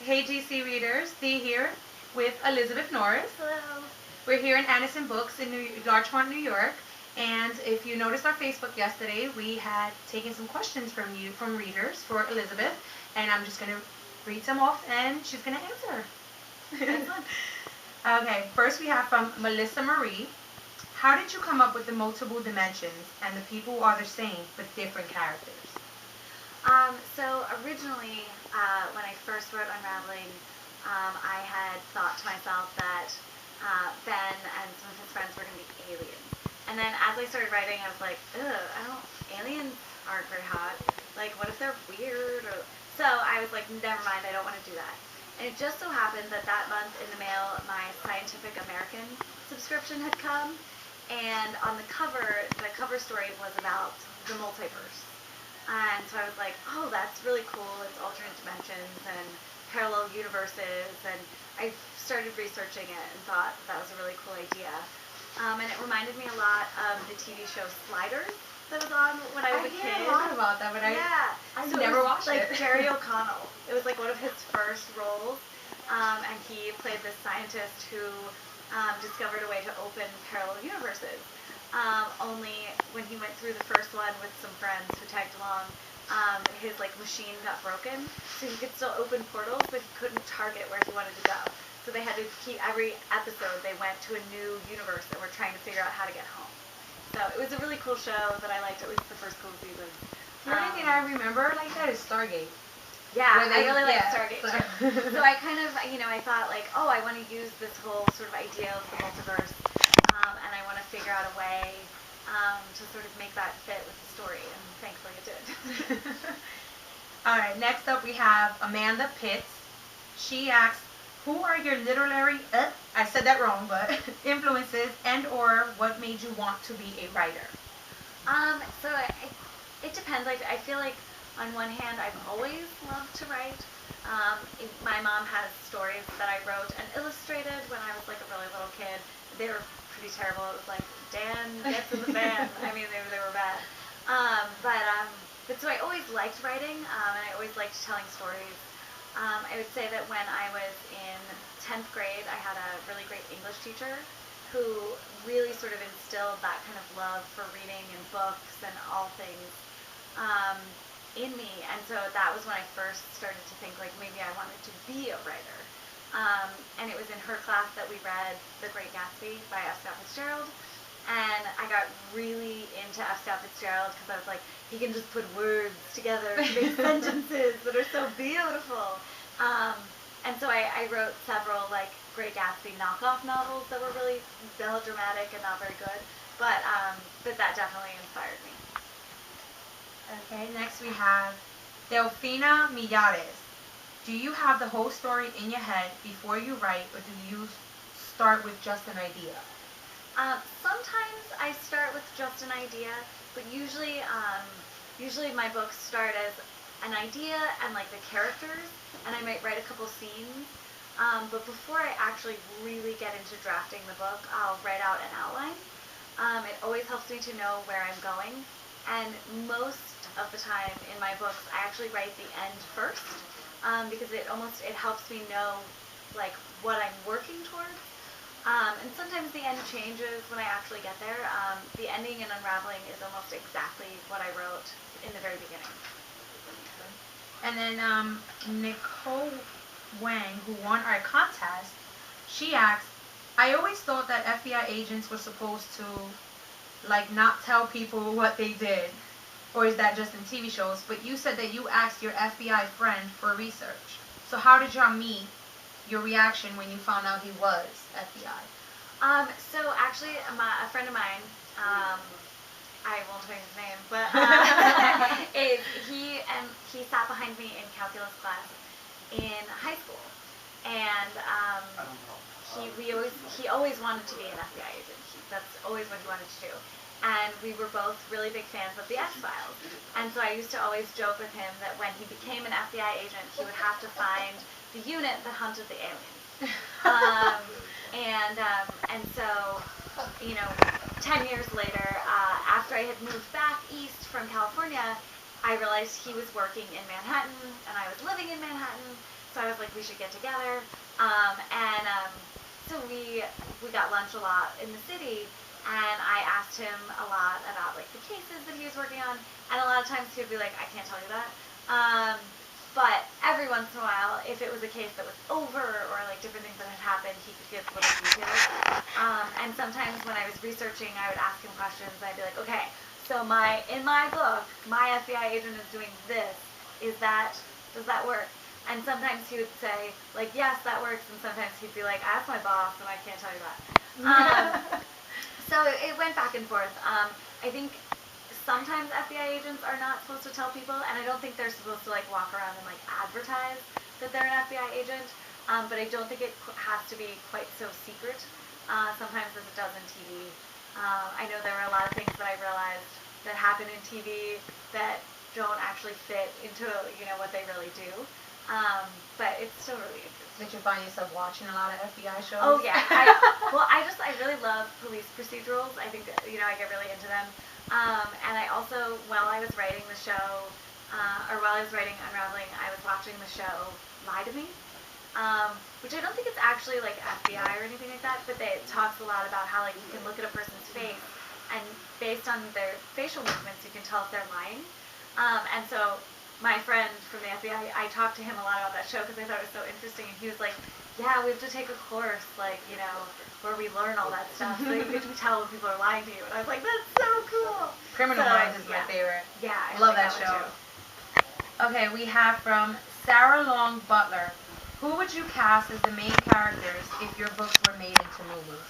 Hey GC readers, Dee here with Elizabeth Norris. Hello. We're here in Anderson Books in Larchmont, New York. And if you noticed our Facebook yesterday, we had taken some questions from readers for Elizabeth. And I'm just going to read some off and she's going to answer. Excellent. Okay, first we have from Melissa Marie. How did you come up with the multiple dimensions and the people are the same but different characters? So originally, when I first wrote Unraveling, I had thought to myself that Ben and some of his friends were going to be aliens. And then as I started writing, I was like, aliens aren't very hot. Like, what if they're weird? So I was like, never mind, I don't want to do that. And it just so happened that that month in the mail, my Scientific American subscription had come. And on the cover story was about the multiverse. And so I was like, oh, that's really cool. It's alternate dimensions and parallel universes. And I started researching it and thought that was a really cool idea. And it reminded me a lot of the TV show Sliders that was on when I was a kid. I hear a lot about that, but I never watched it. Like Jerry O'Connell. It was like one of his first roles. And he played this scientist who discovered a way to open parallel universes. Only when he went through the first one with some friends who tagged along, his machine got broken, so he could still open portals, but he couldn't target where he wanted to go. So they had to keep every episode. They went to a new universe and were trying to figure out how to get home. So it was a really cool show that I liked, at least the first couple seasons. The only thing I remember like that is Stargate. Yeah, I really like Stargate so. too. So I kind of, I thought I want to use this whole sort of idea of the multiverse, and I want to figure out a way to sort of make that fit with the story, and thankfully it did. All right, next up we have Amanda Pitts. She asks, who are your literary, I said that wrong, but influences and or what made you want to be a writer? So it depends. I feel like on one hand, I've always loved to write. My mom has stories that I wrote and illustrated when I was a really little kid. They were pretty terrible. It was like, Dan gets in the van. I mean, they were bad. But so I always liked writing, and I always liked telling stories. I would say that when I was in 10th grade, I had a really great English teacher who really sort of instilled that kind of love for reading and books and all things in me. And so that was when I first started to think maybe I wanted to be a writer. And it was in her class that we read The Great Gatsby by F. Scott Fitzgerald. And I got really into F. Scott Fitzgerald because I was like, he can just put words together and make sentences that are so beautiful. And so I wrote several Great Gatsby knockoff novels that were really melodramatic and not very good. But that definitely inspired me. Okay, next we have Delfina Millares. Do you have the whole story in your head before you write, or do you start with just an idea? Sometimes I start with just an idea, but usually my books start as an idea and the characters, and I might write a couple scenes. But before I actually really get into drafting the book, I'll write out an outline. It always helps me to know where I'm going, and most of the time in my books, I actually write the end first, because it helps me know what I'm working towards. And sometimes the end changes when I actually get there. The ending in Unraveling is almost exactly what I wrote in the very beginning. And then Nicole Wang, who won our contest, she asks, I always thought that FBI agents were supposed to not tell people what they did, or is that just in TV shows? But you said that you asked your FBI friend for research. So how did y'all meet? Your reaction when you found out he was FBI? So actually, a friend of mine, I won't tell you his name, but he sat behind me in calculus class in high school, and he always wanted to be an FBI agent. That's always what he wanted to do. And we were both really big fans of the X-Files. And so I used to always joke with him that when he became an FBI agent, he would have to find the unit that hunted the aliens. And so, 10 years later, after I had moved back east from California, I realized he was working in Manhattan and I was living in Manhattan. so I was like, we should get together. So we got lunch a lot in the city, and I asked him a lot about like the cases that he was working on, and a lot of times he would be like, I can't tell you that. But every once in a while, if it was a case that was over or like different things that had happened, he could give little details. And sometimes when I was researching, I would ask him questions. I'd be like, okay, so in my book, my FBI agent is doing this. Does that work? And sometimes he would say, like, yes, that works. And sometimes he'd be like, ask my boss, and I can't tell you that. So it went back and forth. I think sometimes FBI agents are not supposed to tell people, and I don't think they're supposed to like walk around and like advertise that they're an FBI agent. But I don't think it has to be quite so secret. Sometimes as it does in TV. I know there were a lot of things that I realized that happen in TV that don't actually fit into what they really do. But it's still really interesting. Did you find yourself watching a lot of FBI shows? Oh yeah. I really love police procedurals. I think I get really into them. And I also, while I was writing the show, or while I was writing Unraveling, I was watching the show Lie to Me, which I don't think it's actually like FBI or anything like that, but it talks a lot about how like you can look at a person's face, and based on their facial movements, you can tell if they're lying. And so my friend from the FBI, I talked to him a lot about that show because I thought it was so interesting, and he was like, yeah, we have to take a course, like, where we learn all that stuff, so you can tell when people are lying to you. And I was like, that's so cool. Criminal Minds is my favorite. Yeah, I love like that show. Okay, we have from Sarah Long Butler. Who would you cast as the main characters if your books were made into movies?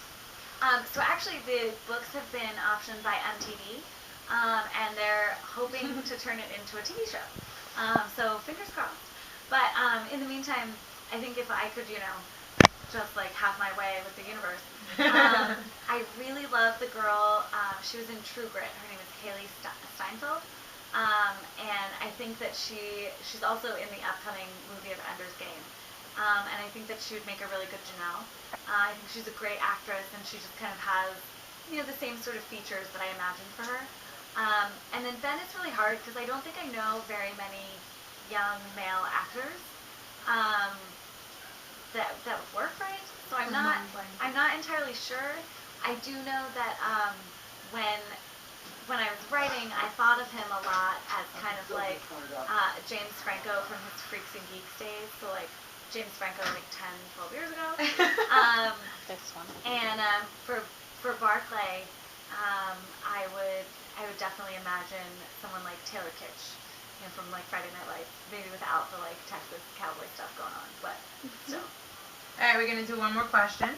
So actually, the books have been optioned by MTV, and they're hoping to turn it into a TV show. So fingers crossed. But in the meantime, I think if I could, just like have my way with the universe. I really love the girl. She was in True Grit. Her name is Haley Steinfeld. And I think that she's also in the upcoming movie of Ender's Game. And I think that she would make a really good Janelle. I think she's a great actress, and she just kind of has, the same sort of features that I imagined for her. And then Ben, it's really hard because I don't think I know very many young male actors that would work right. So I'm not entirely sure. I do know that when I was writing, I thought of him a lot as kind of like James Franco from his Freaks and Geeks days. So like James Franco like 10, 12 years ago. And for Barclay, I would definitely imagine someone like Taylor Kitsch, from like Friday Night Lights, maybe without the like Texas cowboy stuff going on, but still. All right, we're gonna do one more question.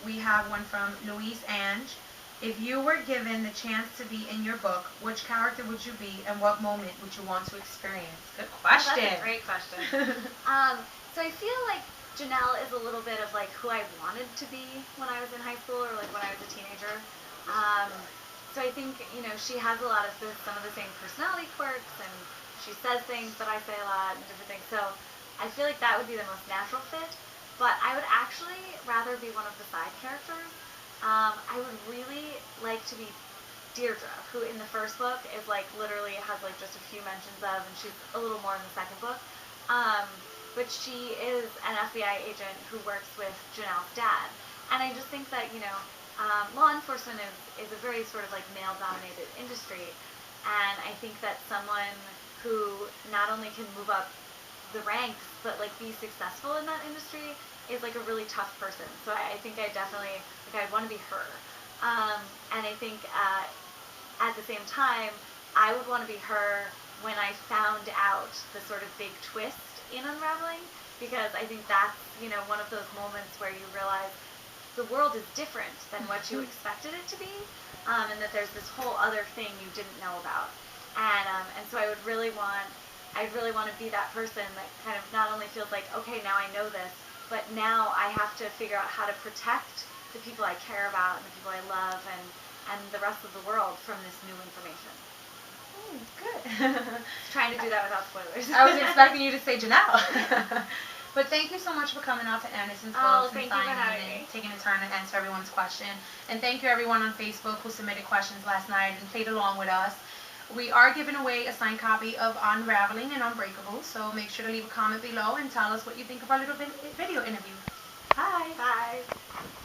We have one from Louise Ange. If you were given the chance to be in your book, which character would you be, and what moment would you want to experience? Good question. Oh, that's a great question. So I feel like Janelle is a little bit of like who I wanted to be when I was in high school or like when I was a teenager. So I think, she has a lot of some of the same personality quirks, and she says things that I say a lot and different things. So I feel like that would be the most natural fit. But I would actually rather be one of the side characters. I would really like to be Deirdre, who in the first book is like literally has like just a few mentions of, and she's a little more in the second book. But she is an FBI agent who works with Janelle's dad. And I just think that, law enforcement is a very sort of like male-dominated industry. And I think that someone who not only can move up the ranks, but like be successful in that industry is like a really tough person. So I think I definitely, like, I want to be her. And I think at the same time, I would want to be her when I found out the sort of big twist in Unraveling, because I think that's, one of those moments where you realize the world is different than what you expected it to be, and that there's this whole other thing you didn't know about. And so I'd really want to be that person that kind of not only feels like, okay, now I know this, but now I have to figure out how to protect the people I care about and the people I love and the rest of the world from this new information. Good. Trying to do that without spoilers. I was expecting you to say Janelle. But thank you so much for coming out to Anderson's Books and signing and taking the time to answer everyone's question. And thank you everyone on Facebook who submitted questions last night and played along with us. We are giving away a signed copy of Unraveling and Unbreakable, so make sure to leave a comment below and tell us what you think of our little video interview. Bye! Bye!